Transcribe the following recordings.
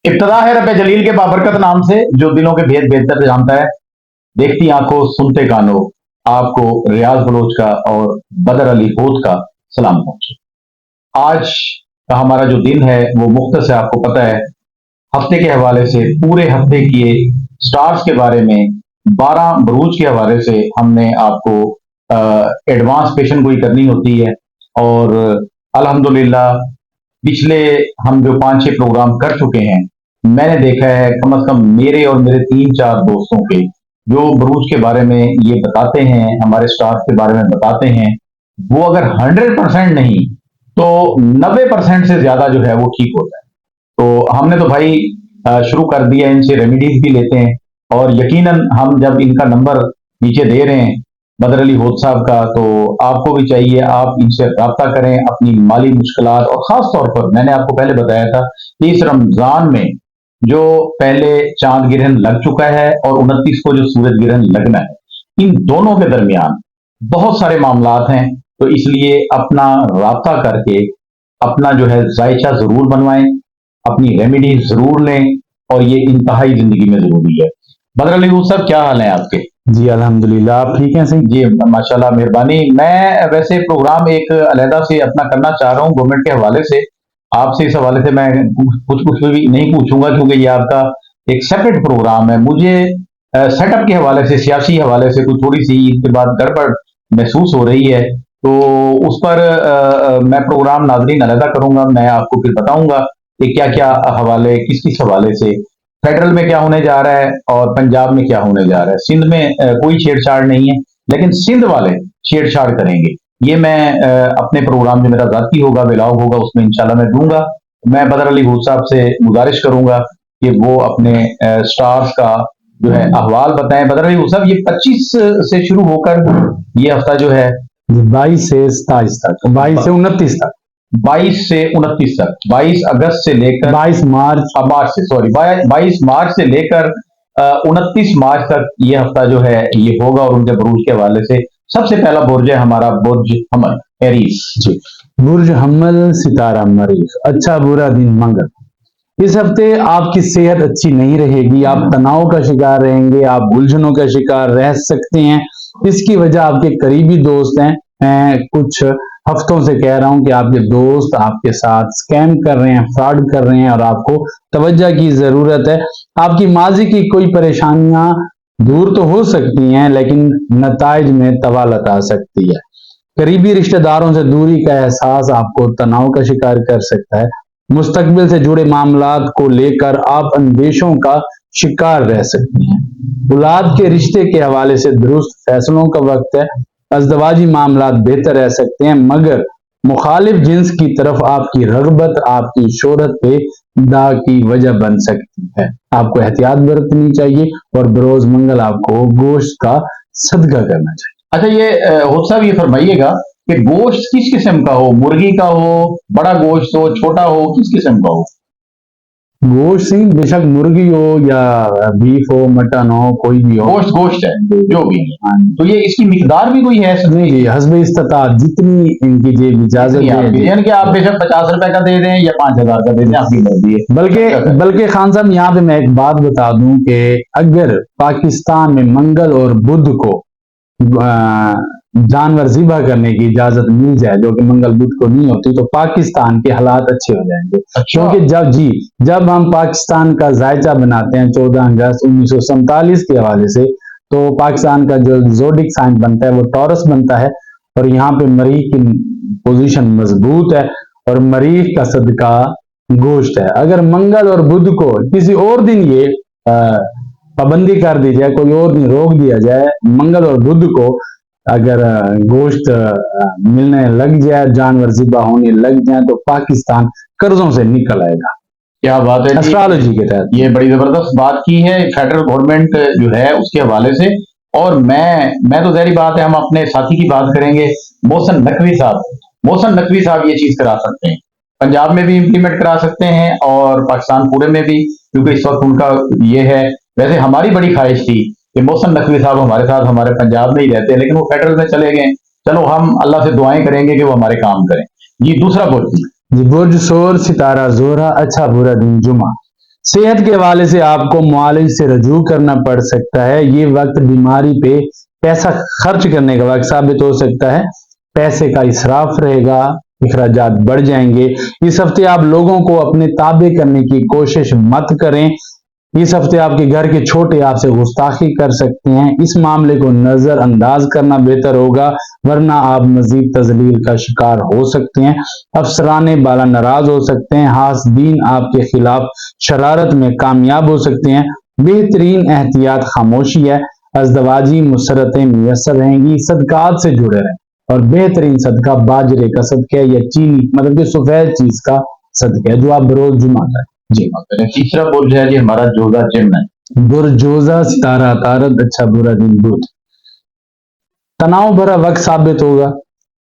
इब्तदा है रब जलील के बाबरकत नाम से, जो दिलों के भेद बेहतर जानता है। देखती आंखों सुनते कानों, आपको रियाज बलोच का और बदर अली होद का सलाम पहुंचे। आज का हमारा जो दिन है वो मुख्तस है, आपको पता है। हफ्ते के हवाले से पूरे हफ्ते किए स्टार्स के बारे में, 12 बरूज के हवाले से हमने आपको एडवांस पेशन गोई करनी होती है। और अल्हम्दुलिल्लाह पिछले हम जो 5-6 प्रोग्राम कर चुके हैं, मैंने देखा है कम से कम मेरे और मेरे 3-4 दोस्तों के जो बरूज के बारे में ये बताते हैं, हमारे स्टार्स के बारे में बताते हैं, वो अगर 100% नहीं तो 90% से ज्यादा जो है वो ठीक होता है। तो हमने तो भाई शुरू कर दिया, इनसे रेमिडीज भी लेते हैं। और यकीनन हम जब इनका नंबर नीचे दे रहे हैं बदर अली होद साहब का, तो आपको भी चाहिए आप इनसे रब्ता करें अपनी माली मुश्किलात। और खास तौर पर मैंने आपको पहले बताया था कि इस रमजान में जो पहले चांद गिरहन लग चुका है और 29 को जो सूरज गिरहन लगना है, इन दोनों के दरमियान बहुत सारे मामलात हैं। तो इसलिए अपना राब्ता करके अपना जो है जायचा जरूर बनवाएं, अपनी रेमेडी जरूर लें, और ये इंतहाई जिंदगी में जरूरी है। बदर अली होद साहब, क्या हाल है आपके? जी अल्हम्दुलिल्लाह, आप ठीक हैं सही? जी माशाल्लाह, मेहरबानी। मैं वैसे प्रोग्राम एक अलहदा से अपना करना चाह रहा हूँ गवर्नमेंट के हवाले से। आपसे इस हवाले से मैं कुछ भी नहीं पूछूंगा, क्योंकि ये आपका एक सेपरेट प्रोग्राम है। मुझे सेटअप के हवाले से, सियासी हवाले से कुछ थोड़ी सी इसके बाद गड़बड़ महसूस हो रही है, तो उस पर मैं प्रोग्राम नाजरीन अलहदा करूंगा। मैं आपको फिर बताऊंगा कि क्या क्या हवाले, किस किस हवाले से फेडरल में क्या होने जा रहा है और पंजाब में क्या होने जा रहा है। सिंध में कोई छेड़छाड़ नहीं है, लेकिन सिंध वाले छेड़छाड़ करेंगे। ये मैं अपने प्रोग्राम जो मेरा जाती होगा, व्लॉग होगा, उसमें इंशाल्लाह मैं दूंगा। मैं बदर अली होद साहब से गुजारिश करूंगा कि वो अपने स्टार्स का जो है अहवाल बताएं। बदर अली होद साहब, ये 25 से शुरू होकर ये हफ्ता जो है 22 से 27 तक, 22 से 29 तक, 22 से 29 तक, 22 अगस्त से लेकर 22 मार्च, मार्च से, सॉरी, 22 मार्च से लेकर 29 मार्च तक ये हफ्ता जो है ये होगा। और उनके बुरूज के हवाले से सबसे पहला बुर्ज है हमारा बुर्ज हमल, एरीज। जी, बुर्ज हमल, सितारा मरीख, अच्छा बुरा दिन मंगल। इस हफ्ते आपकी सेहत अच्छी नहीं रहेगी, आप तनाव का शिकार रहेंगे, आप उलझनों का शिकार रह सकते हैं। इसकी वजह आपके करीबी दोस्त हैं। मैं कुछ हफ्तों से कह रहा हूं कि आपके दोस्त आपके साथ स्कैम कर रहे हैं, फ्रॉड कर रहे हैं, और आपको तवज्जो की जरूरत है। आपकी माजी की कोई परेशानियां दूर तो हो सकती हैं, लेकिन नताइज में तवालत आ सकती है। करीबी रिश्तेदारों से दूरी का एहसास आपको तनाव का शिकार कर सकता है। मुस्तकबिल से जुड़े मामलात को लेकर आप अंदेशों का शिकार रह सकती हैं। औलाद के रिश्ते के हवाले से दुरुस्त फैसलों का वक्त है। अज़दवाजी मामलात बेहतर रह सकते हैं, मगर मुखालिफ जिन्स की तरफ आपकी रगबत आपकी शोहरत पे दाग की वजह बन सकती है। आपको एहतियात बरतनी चाहिए, और बरोज मंगल आपको गोश्त का सदका करना चाहिए। अच्छा, ये होद साहब ये फरमाइएगा कि गोश्त किस किस्म का हो? मुर्गी का हो, बड़ा गोश्त हो, छोटा हो, किस किस्म का हो? गोश्त से बेशक मुर्गी हो या बीफ हो, मटन हो, कोई भी हो, गोश्त गोश्त है जो भी है। हाँ जी। तो ये इसकी मिकदार भी कोई है? नहीं जी, हस्ब इस्तात जितनी इनकी जेब इजाजत है, यानी कि आप बेशक 50 रुपए का दे दें या 5,000 का दे दें, आपकी मर्जी है। बल्कि खान साहब, यहाँ पे मैं एक बात बता दूं कि अगर पाकिस्तान में मंगल और बुध को जानवर ज़िबा करने की इजाजत मिल जाए, जो कि मंगल बुध को नहीं होती, तो पाकिस्तान के हालात अच्छे हो जाएंगे। क्योंकि जब हम पाकिस्तान का जायचा बनाते हैं 14 अगस्त 1947 के हवाले से, तो पाकिस्तान का जो जोडिक साइन बनता है वो टॉरस बनता है, और यहाँ पे मरीख की पोजीशन मजबूत है, और मरीख का सदका गोश्त है। अगर मंगल और बुध को किसी और दिन ये पाबंदी कर दी जाए, कोई और दिन रोक दिया जाए, मंगल और बुध को अगर गोश्त मिलने लग जाए, जानवर ज़िबा होने लग जाए, तो पाकिस्तान कर्जों से निकल आएगा। क्या बात है, एस्ट्रोलॉजी के तहत ये बड़ी जबरदस्त बात की है फेडरल गवर्नमेंट जो है उसके हवाले से। और मैं तो ज़ाहिर बात है, हम अपने साथी की बात करेंगे, मोहसन नकवी साहब। मोहसन नकवी साहब ये चीज करा सकते हैं, पंजाब में भी इम्प्लीमेंट करा सकते हैं और पाकिस्तान पूरे में भी, क्योंकि इस वक्त उनका ये है। वैसे हमारी बड़ी ख्वाहिश थी कि मोहसन नकवी साहब हमारे साथ हमारे पंजाब में ही रहते हैं, लेकिन वो फेडरल में चले गए। चलो हम अल्लाह से दुआएं करेंगे कि वो हमारे काम करें। जी, दूसरा बुर्ज। जी, बुर्ज सोर, सितारा जोरा, अच्छा बुरा दिन जुमा। सेहत के हवाले से आपको मुआलिज से रजू करना पड़ सकता है। ये वक्त बीमारी पे पैसा खर्च करने का वक्त साबित हो सकता है। पैसे का इसराफ रहेगा, इखराजात बढ़ जाएंगे। इस हफ्ते आप लोगों को अपने ताबे करने की कोशिश मत करें। इस हफ्ते आपके घर के छोटे आपसे गुस्ताखी कर सकते हैं। इस मामले को नजरअंदाज करना बेहतर होगा, वरना आप मजीद तजलील का शिकार हो सकते हैं। अफसराने बाला नाराज हो सकते हैं। हासदीन आपके खिलाफ शरारत में कामयाब हो सकते हैं। बेहतरीन एहतियात खामोशी है। अज़दवाजी मुसरतें मुयस्सर रहेंगी। सदकात से जुड़े रहें, और बेहतरीन सदका बाजरे का सदका है या चीनी मतलब कि सफेद चीज का सदका है जो आप रोज जुमा करें। जी, तीसरा बुर्ज है जी हमारा जोजा जिम्न। बुरजोजा सितारा तारद अच्छा बुरा दिन बुध। तनाव भरा वक्त साबित होगा,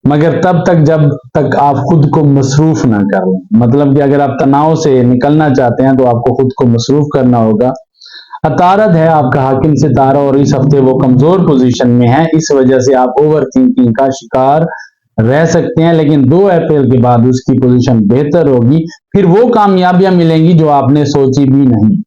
मगर तब तक जब तक आप खुद को मसरूफ ना कर लें। मतलब कि अगर आप तनाव से निकलना चाहते हैं तो आपको खुद को मसरूफ करना होगा। अतारद है आपका हाकिम सितारा, और इस हफ्ते वो कमजोर पोजीशन में है। इस वजह से आप ओवर थिंकिंग का शिकार रह सकते हैं, लेकिन 2 अप्रैल के बाद उसकी पोजीशन बेहतर होगी। फिर वो कामयाबियां मिलेंगी जो आपने सोची भी नहीं।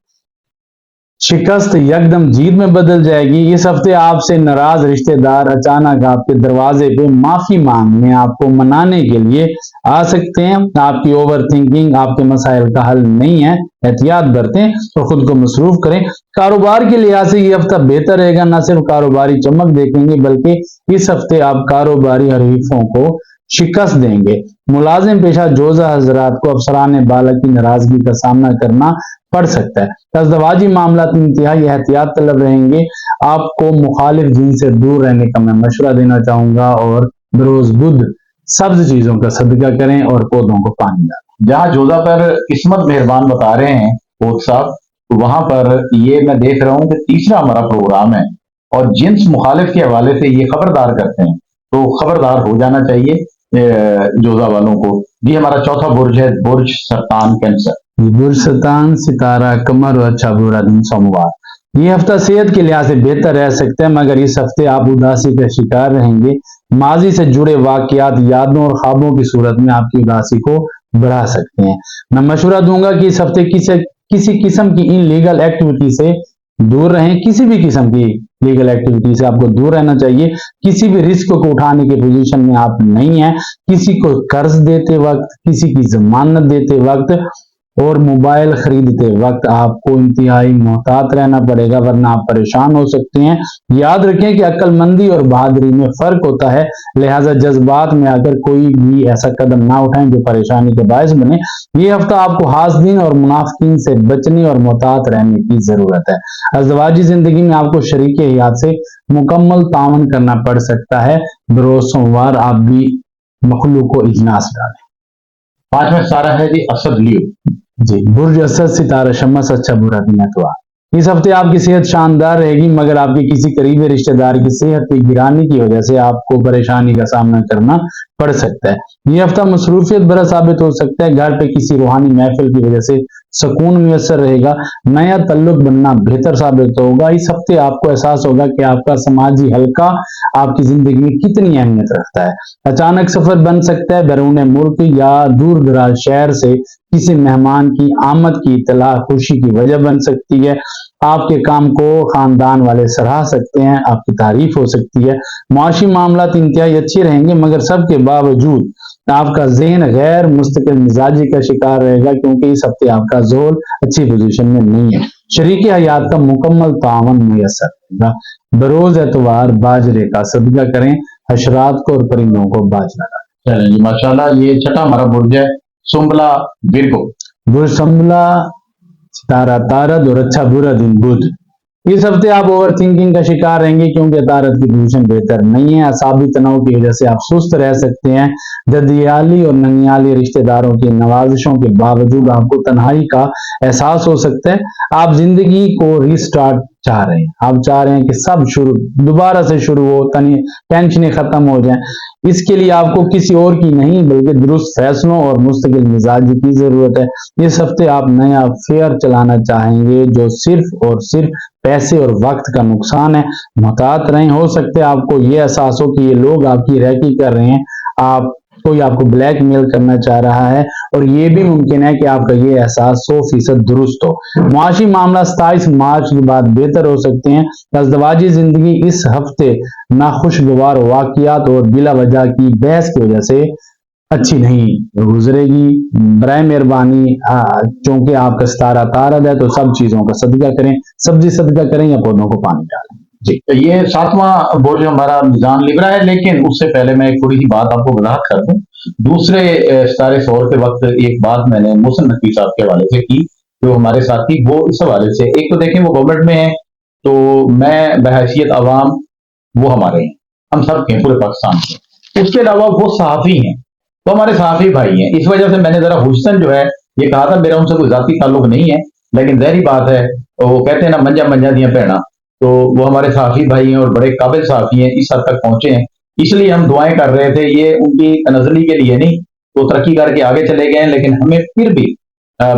शिकस्त यकदम जीत में बदल जाएगी। इस हफ्ते आपसे नाराज रिश्तेदार अचानक आपके दरवाजे पे माफी मांगने, आपको मनाने के लिए आ सकते हैं। आपकी ओवर थिंकिंग आपके मसाइल का हल नहीं है। एहतियात बरतें और खुद को मसरूफ करें। कारोबार के लिहाज से ये हफ्ता बेहतर रहेगा। न सिर्फ कारोबारी चमक देखेंगे, बल्कि इस हफ्ते आप कारोबारी हरीफों को शिकस्त देंगे। मुलाजिम पेशा जोजा हजरात को अफसरान बाला की नाराजगी का सामना करना पड़ सकता है। अज़दवाजी मामला इंतहाई एहतियात तलब रहेंगे। आपको मुखालिफ जीन से दूर रहने का मैं मशवरा देना चाहूंगा, और बरोज बुध सब्ज चीजों का सदका करें और पौधों को पानी डालें। जहां जोधा पर किस्मत मेहरबान बता रहे हैं कोच साहब, तो वहां पर ये मैं देख रहा हूं कि तीसरा हमारा प्रोग्राम है, और जिन्स मुखालिफ के हवाले से ये खबरदार करते हैं, तो खबरदार हो जाना चाहिए जोधा वालों को। ये हमारा चौथा बुर्ज है बुर्ज सरतान कैंसर। बुर्ज सरतान सितारा कमर और अच्छा बुरा दिन सोमवार। ये हफ्ता सेहत के लिहाज से बेहतर रह सकता है, मगर इस हफ्ते आप उदासी का शिकार रहेंगे। माजी से जुड़े वाकयात यादों और ख्वाबों की सूरत में आपकी उदासी को बढ़ा सकते हैं। मैं मशवरा दूंगा कि इस हफ्ते किसी किस्म की इनलीगल एक्टिविटी से दूर रहें। किसी भी किस्म की लीगल एक्टिविटी से आपको दूर रहना चाहिए। किसी भी रिस्क को उठाने के पोजीशन में आप नहीं हैं। किसी को कर्ज देते वक्त, किसी की जमानत देते वक्त और मोबाइल खरीदते वक्त आपको इंतहाई मोहतात रहना पड़ेगा, वरना आप परेशान हो सकते हैं। याद रखें कि अक्लमंदी और बहादुरी में फर्क होता है, लिहाजा जज्बात में आकर कोई भी ऐसा कदम ना उठाएं जो परेशानी के बायस बने। ये हफ्ता आपको हासदीन और मुनाफिकीन से बचने और मोहतात रहने की जरूरत है। अज़दवाजी जिंदगी में आपको शरीक हयात से मुकम्मल तावन करना पड़ सकता है। बरोज सोमवार आप भी मखलूक को इजलास डालें। 5वां सितारा है जी असद लियो। जी, बुर्ज असद सितारा शमस अच्छा बुरा दिन एतवार। इस हफ्ते आपकी सेहत शानदार रहेगी, मगर आपके किसी करीबी रिश्तेदार की सेहत की गिरानी की वजह से आपको परेशानी का सामना करना पड़ सकता है। यह हफ्ता मसरूफियत भरा साबित हो सकता है। घर पे किसी रूहानी महफिल की वजह से सुकून मुयस्सर रहेगा। नया ताल्लुक बनना बेहतर साबित होगा। इस हफ्ते आपको एहसास होगा कि आपका समाजी हल्का आपकी जिंदगी में कितनी अहमियत रखता है। अचानक सफर बन सकता है। बैरून मुल्क या दूर दराज शहर से किसी मेहमान की आमद की इतला खुशी की वजह बन सकती है। आपके काम को खानदान वाले सराह सकते हैं, आपकी तारीफ हो सकती है। मुआशी मामलात इंतहाई अच्छे रहेंगे, मगर सबके बावजूद आपका जहन गैर मुस्तकिल मिजाजी का शिकार रहेगा, क्योंकि इस हफ्ते आपका जोल अच्छी पोजीशन में नहीं है। शरीक हयात का मुकम्मल तावन मुयस्सर रहेगा। बरोज एतवार बाजरे का सदका करें, हशरात को और परिंदों को बाजरा डालें। चलें जी, माशाल्लाह। ये छठा हमारा बुर्ज है सुंबला विरगो। बुर्ज संबला सितारा तारद और अच्छा बुरा दिन बुध। इस हफ्ते आप ओवर थिंकिंग का शिकार रहेंगे, क्योंकि तारद की पोजीशन बेहतर नहीं है। असाबी तनाव की वजह से आप सुस्त रह सकते हैं। ददियाली और ननियाली रिश्तेदारों की नवाजिशों के बावजूद आपको तन्हाई का एहसास हो सकता है। आप जिंदगी को रिस्टार्ट चाह रहे हैं। आप चाह रहे हैं कि सब दोबारा से शुरू हो, टेंशनें खत्म हो जाएं। इसके लिए आपको किसी और की नहीं बल्कि दुरुस्त फैसलों और मुस्तकिल मिजाजी की जरूरत है। इस हफ्ते आप नया फेयर चलाना चाहेंगे जो सिर्फ और सिर्फ पैसे और वक्त का नुकसान है। मुहतात रहें। हो सकता है आपको ये एहसास हो कि ये लोग आपकी रैकी कर रहे हैं, आप کوئی آپ کو بلیک میل کرنا چاہ رہا ہے، اور یہ بھی ممکن ہے کہ آپ کا یہ احساس 100% درست ہو۔ معاشی معاملہ 27 مارچ کے بعد بہتر ہو سکتے ہیں۔ ازدواجی زندگی اس ہفتے ناخوشگوار واقعات اور بلا وجہ کی بحث کی وجہ سے اچھی نہیں گزرے گی۔ برائے مہربانی چونکہ آپ کا ستارہ عطارد ہے تو سب چیزوں کا صدقہ کریں، سبزی صدقہ کریں یا پودوں کو پانی ڈالیں۔ جی یہ 7واں برج ہمارا میزان لبرا ہے، لیکن اس سے پہلے میں ایک تھوڑی سی بات آپ کو وضاحت کر دوں۔ دوسرے ستارے سور کے وقت ایک بات میں نے محسن نقوی صاحب کے حوالے سے کی، جو ہمارے ساتھی، وہ اس حوالے سے، ایک تو دیکھیں وہ گورنمنٹ میں ہے، تو میں بحیثیت عوام وہ ہمارے ہیں، ہم سب کے پورے پاکستان کے۔ اس کے علاوہ وہ صحافی ہیں، تو ہمارے صحافی بھائی ہیں، اس وجہ سے میں نے ذرا حسن جو ہے یہ کہا تھا، میرا ان سے کوئی ذاتی تعلق نہیں ہے، لیکن ظاہری بات ہے وہ کہتے ہیں نا منجا منجا دیا پہنا، تو وہ ہمارے صحافی بھائی ہیں اور بڑے قابل صحافی ہیں، اس حد تک پہنچے ہیں، اس لیے ہم دعائیں کر رہے تھے، یہ ان کی تنزلی کے لیے نہیں، تو ترقی کر کے آگے چلے گئے ہیں، لیکن ہمیں پھر بھی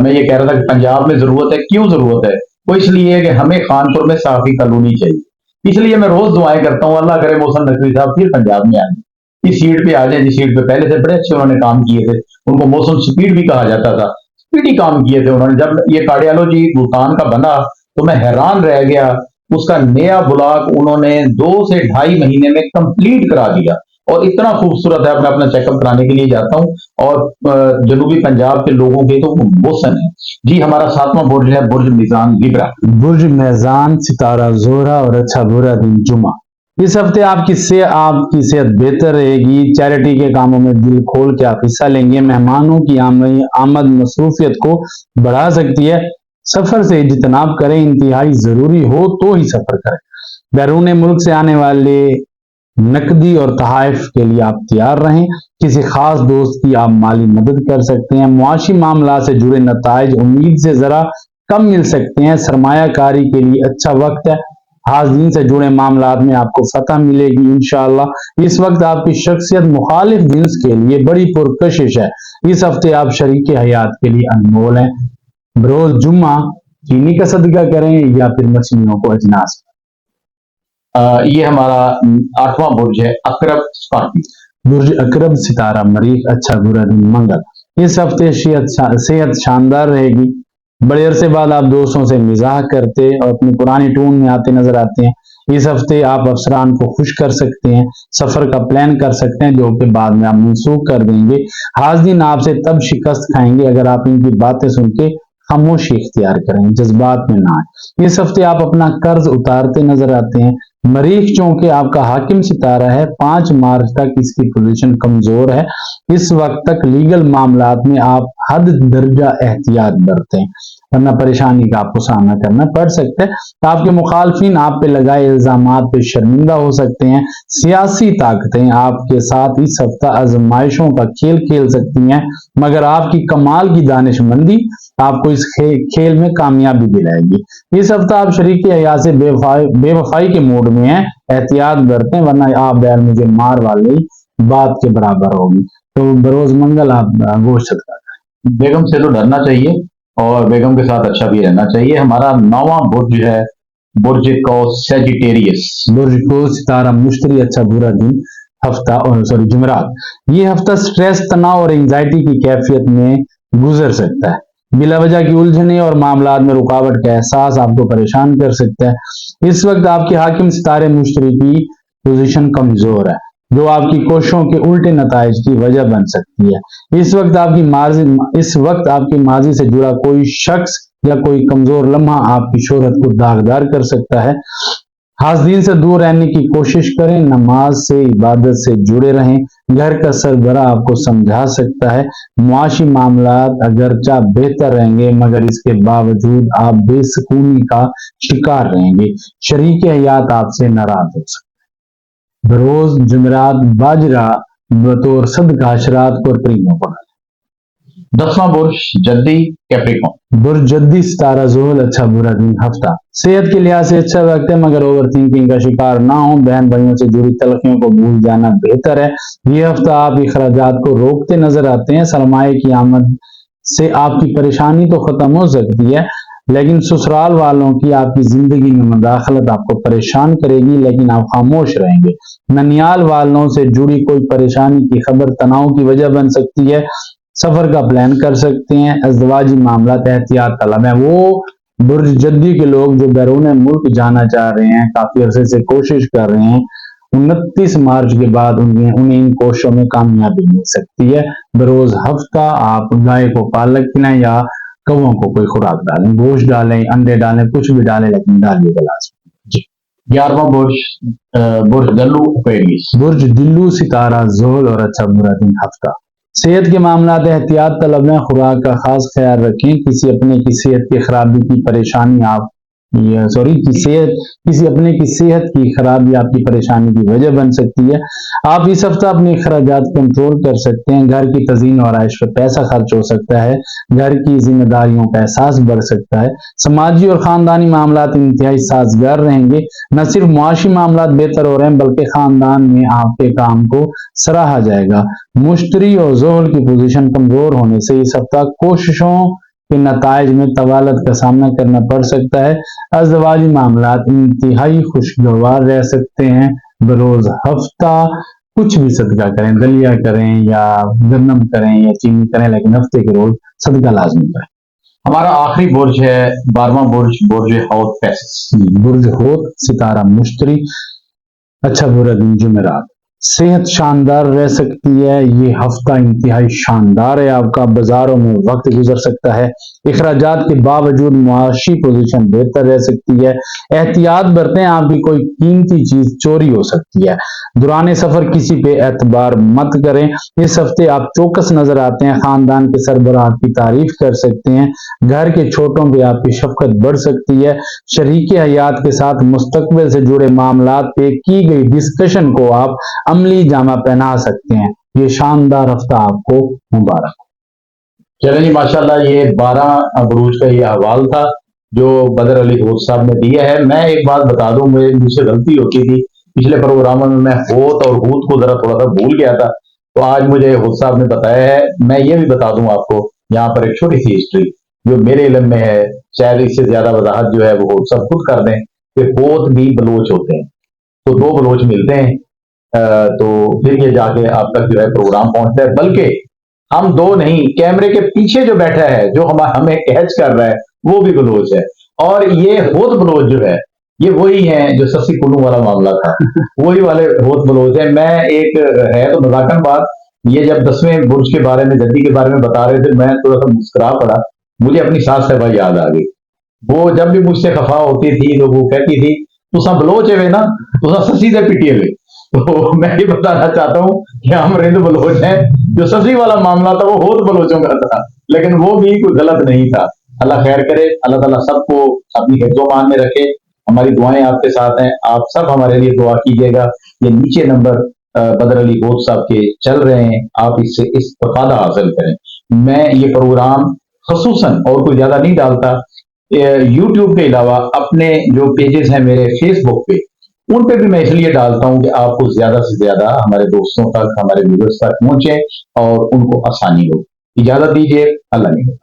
میں یہ کہہ رہا تھا کہ پنجاب میں ضرورت ہے، کیوں ضرورت ہے؟ وہ اس لیے کہ ہمیں خانپور میں صحافی کالونی چاہیے، اس لیے میں روز دعائیں کرتا ہوں اللہ کرے محسن نقوی صاحب پھر پنجاب میں آئیں، اس سیٹ پہ آ جائیں جس سیٹ پہ پہلے سے بڑے اچھے انہوں نے کام کیے تھے، ان کو موسم سپیڈ بھی کہا جاتا تھا، سپیڈی کام کیے تھے انہوں نے۔ جب یہ کارڈیالوجی ملتان کا بنا تو میں حیران رہ گیا، اس کا نیا بلاک انہوں نے 2 سے 2.5 مہینے میں کمپلیٹ کرا دیا، اور اتنا خوبصورت ہے، میں اپنا چیک اپ کرانے کے لیے جاتا ہوں، اور جنوبی پنجاب کے لوگوں کے تو محسن ہے۔ جی ہمارا 7واں برج ہے برج میزان لبرا۔ برج میزان ستارہ زہرہ اور اچھا برا دن جمعہ۔ اس ہفتے آپ کی صحت بہتر رہے گی، چیریٹی کے کاموں میں دل کھول کے آپ حصہ لیں گے، مہمانوں کی آمد مصروفیت کو بڑھا سکتی ہے، سفر سے اجتناب کریں، انتہائی ضروری ہو تو ہی سفر کریں۔ بیرون ملک سے آنے والے نقدی اور تحائف کے لیے آپ تیار رہیں، کسی خاص دوست کی آپ مالی مدد کر سکتے ہیں، معاشی معاملات سے جڑے نتائج امید سے ذرا کم مل سکتے ہیں، سرمایہ کاری کے لیے اچھا وقت ہے، حاضرین سے جڑے معاملات میں آپ کو فتح ملے گی انشاءاللہ۔ اس وقت آپ کی شخصیت مخالف جنس کے لیے بڑی پرکشش ہے، اس ہفتے آپ شریک حیات کے لیے انمول ہیں۔ بروز جمعہ چینی کا صدقہ کریں یا پھر مچھلیوں کو اجناس۔ یہ ہمارا 8واں برج ہے عقرب اسکارپیو۔ برج عقرب ستارہ مریخ اچھا برا دن منگل۔ اس ہفتے صحت شاندار رہے گی، بڑے عرصے بعد آپ دوستوں سے مزاح کرتے اور اپنی پرانی ٹون میں آتے نظر آتے ہیں۔ اس ہفتے آپ افسران کو خوش کر سکتے ہیں، سفر کا پلان کر سکتے ہیں جو کہ بعد میں آپ منسوخ کر دیں گے۔ حاضرین آپ سے تب شکست کھائیں گے اگر آپ ان کی باتیں سن کے خاموشی اختیار کریں، جذبات میں نہ آئیں۔ اس ہفتے آپ اپنا قرض اتارتے نظر آتے ہیں۔ مریخ چونکہ آپ کا حاکم ستارہ ہے، 5 مارچ تک اس کی پوزیشن کمزور ہے، اس وقت تک لیگل معاملات میں آپ حد درجہ احتیاط برتیں ورنہ پریشانی کا آپ کو سامنا کرنا پڑ سکتا ہے۔ آپ کے مخالفین آپ پہ لگائے الزامات پہ شرمندہ ہو سکتے ہیں۔ سیاسی طاقتیں آپ کے ساتھ اس ہفتہ آزمائشوں کا کھیل کھیل سکتی ہیں، مگر آپ کی کمال کی دانش مندی آپ کو اس کھیل میں کامیابی دلائے گی۔ اس ہفتہ آپ شریک حیات سے بے وفائی کے موڈ میں ہیں، احتیاط برتیں ورنہ آپ بیل مجھے مار والی بات کے برابر ہوگی۔ تو بروز منگل آپ گوشت صدقہ کریں۔ بیگم سے تو ڈرنا چاہیے اور بیگم کے ساتھ اچھا بھی رہنا چاہیے۔ ہمارا 9واں برج ہے برج کو سیجیٹیریس۔ برج کو ستارہ مشتری اچھا برا دن ہفتہ اور جمعرات۔ یہ ہفتہ سٹریس، تناؤ اور انگزائٹی کی کیفیت میں گزر سکتا ہے، بلا وجہ کی الجھنیں اور معاملات میں رکاوٹ کا احساس آپ کو پریشان کر سکتا ہے۔ اس وقت آپ کے حاکم ستارے مشتری کی پوزیشن کمزور ہے، جو آپ کی کوششوں کے الٹے نتائج کی وجہ بن سکتی ہے۔ اس وقت آپ کی ماضی سے جڑا کوئی شخص یا کوئی کمزور لمحہ آپ کی شہرت کو داغدار کر سکتا ہے۔ حاسدین سے دور رہنے کی کوشش کریں، نماز سے، عبادت سے جڑے رہیں، گھر کا سربراہ آپ کو سمجھا سکتا ہے۔ معاشی معاملات اگرچہ بہتر رہیں گے مگر اس کے باوجود آپ بے سکونی کا شکار رہیں گے، شریک حیات آپ سے ناراض ہو سکتے ہیں۔ بروز جمعرات باجرہ بطور صدقہ حشرات کو پریموں پر۔ 10واں برج جدی کیپریکون۔ برج جدی ستارہ زحل اچھا برا دن ہفتہ۔ صحت کے لحاظ سے اچھا وقت ہے مگر اوور تھنکنگ کا شکار نہ ہوں، بہن بھائیوں سے جڑی تلخیوں کو بھول جانا بہتر ہے۔ یہ ہفتہ آپ اخراجات کو روکتے نظر آتے ہیں، سرمایہ کی آمد سے آپ کی پریشانی تو ختم ہو سکتی ہے لیکن سسرال والوں کی آپ کی زندگی میں مداخلت آپ کو پریشان کرے گی، لیکن آپ خاموش رہیں گے۔ ننیال والوں سے جڑی کوئی پریشانی کی خبر تناؤ کی وجہ بن سکتی ہے، سفر کا پلان کر سکتے ہیں۔ ازدواجی معاملات احتیاط طلب ہیں۔ وہ برج جدی کے لوگ جو بیرون ملک جانا چاہ رہے ہیں، کافی عرصے سے کوشش کر رہے ہیں، 29 مارچ کے بعد انہیں ان کوششوں میں کامیابی مل سکتی ہے۔ بروز ہفتہ آپ گائے کو پالک کھلائیں یا کووں کو کوئی خوراک ڈالیں، گوشت ڈالیں، انڈے ڈالیں، کچھ بھی ڈالیں، لیکن ڈالیے گا لازمی۔ جی 11واں برج دلو ایکویریس۔ برج دلو ستارہ زحل اور اچھا برا دن ہفتہ۔ صحت کے معاملات احتیاط طلب ہیں، خوراک کا خاص خیال رکھیں۔ کسی اپنے کی صحت کی خرابی کی پریشانی کسی اپنے کی صحت کی خرابی آپ کی پریشانی کی وجہ بن سکتی ہے۔ آپ اس ہفتہ اپنے اخراجات کنٹرول کر سکتے ہیں۔ گھر کی تزئین و آرائش پر پیسہ خرچ ہو سکتا ہے، گھر کی ذمہ داریوں کا احساس بڑھ سکتا ہے۔ سماجی اور خاندانی معاملات انتہائی سازگار رہیں گے۔ نہ صرف معاشی معاملات بہتر ہو رہے ہیں بلکہ خاندان میں آپ کے کام کو سراہا جائے گا۔ مشتری اور زحل کی پوزیشن کمزور ہونے سے اس ہفتہ کوششوں کے نتائج میں طوالت کا سامنا کرنا پڑ سکتا ہے۔ ازدواجی معاملات انتہائی خوشگوار رہ سکتے ہیں۔ بروز ہفتہ کچھ بھی صدقہ کریں، دلیا کریں یا گندم کریں یا چینی کریں، لیکن ہفتے کے روز صدقہ لازمی کریں۔ ہمارا آخری برج ہے 12واں برج، برج حوت پیسس۔ برج حوت ستارہ مشتری، اچھا برا دن جمعرات۔ صحت شاندار رہ سکتی ہے، یہ ہفتہ انتہائی شاندار ہے آپ کا۔ بازاروں میں وقت گزر سکتا ہے، اخراجات کے باوجود معاشی پوزیشن بہتر رہ سکتی ہے۔ احتیاط برتیں، آپ کی کوئی قیمتی چیز چوری ہو سکتی ہے۔ دوران سفر کسی پہ اعتبار مت کریں۔ اس ہفتے آپ چوکس نظر آتے ہیں، خاندان کے سربراہ آپ کی تعریف کر سکتے ہیں۔ گھر کے چھوٹوں پہ آپ کی شفقت بڑھ سکتی ہے۔ شریک حیات کے ساتھ مستقبل سے جڑے معاملات پہ کی گئی ڈسکشن کو آپ عملی جامہ پہنا سکتے ہیں۔ یہ شاندار ہفتہ آپ کو مبارک ہو۔ چلیں جی، ماشاءاللہ یہ 12 بروج کا یہ احوال تھا جو بدر علی ہوت صاحب نے دیا ہے۔ میں ایک بات بتا دوں، مجھ سے غلطی ہوتی تھی پچھلے پروگراموں میں ہوت اور ہوت کو ذرا تھوڑا سا بھول گیا تھا، تو آج مجھے ہوت صاحب نے بتایا ہے۔ میں یہ بھی بتا دوں آپ کو یہاں پر ایک چھوٹی سی ہسٹری جو میرے علم میں ہے، شاید اس سے زیادہ وضاحت جو ہے وہ ہوت صاحب خود کر دیں، کہ ہوت بھی بلوچ ہوتے ہیں، تو 2 بلوچ ملتے ہیں، تو پھر یہ جا کے آپ تک جو ہے پروگرام پہنچتا ہے۔ بلکہ ہم 2 نہیں، کیمرے کے پیچھے جو بیٹھا ہے، جو ہمیں کیچ کر رہا ہے، وہ بھی بلوچ ہے۔ اور یہ ہوت بلوچ جو ہے یہ وہی ہیں جو سسی کلو والا معاملہ تھا، وہی والے ہوت بلوچ ہیں۔ میں ایک ہے تو مذاکرہ بات، یہ جب 10ویں برج کے بارے میں، جدی کے بارے میں بتا رہے تھے، میں تھوڑا سا مسکرا پڑا، مجھے اپنی ساس صاحبہ یاد آ گئی۔ وہ جب بھی مجھ سے خفا ہوتی تھی تو وہ کہتی تھی تسا بلوچ ہے نا، تسا سسی سے پٹی ہوئے۔ تو میں یہ بتانا چاہتا ہوں کہ ہم رند بلوچ ہیں، جو سسی والا معاملہ تھا وہ ہوت بلوچوں کا تھا، لیکن وہ بھی کوئی غلط نہیں تھا۔ اللہ خیر کرے، اللہ تعالیٰ سب کو اپنی حفظ و امان میں رکھے۔ ہماری دعائیں آپ کے ساتھ ہیں، آپ سب ہمارے لیے دعا کیجیے گا۔ یہ نیچے نمبر بدر علی ہوت صاحب کے چل رہے ہیں، آپ اس سے استفادہ حاصل کریں۔ میں یہ پروگرام خصوصاً اور کوئی زیادہ نہیں ڈالتا، یوٹیوب کے علاوہ اپنے جو پیجز ہیں میرے فیس بک پہ، ان پہ بھی میں اس لیے ڈالتا ہوں کہ آپ کو زیادہ سے زیادہ ہمارے دوستوں تک، ہمارے ویورز تک پہنچے اور ان کو آسانی ہو۔ اجازت دیجیے، اللہ نے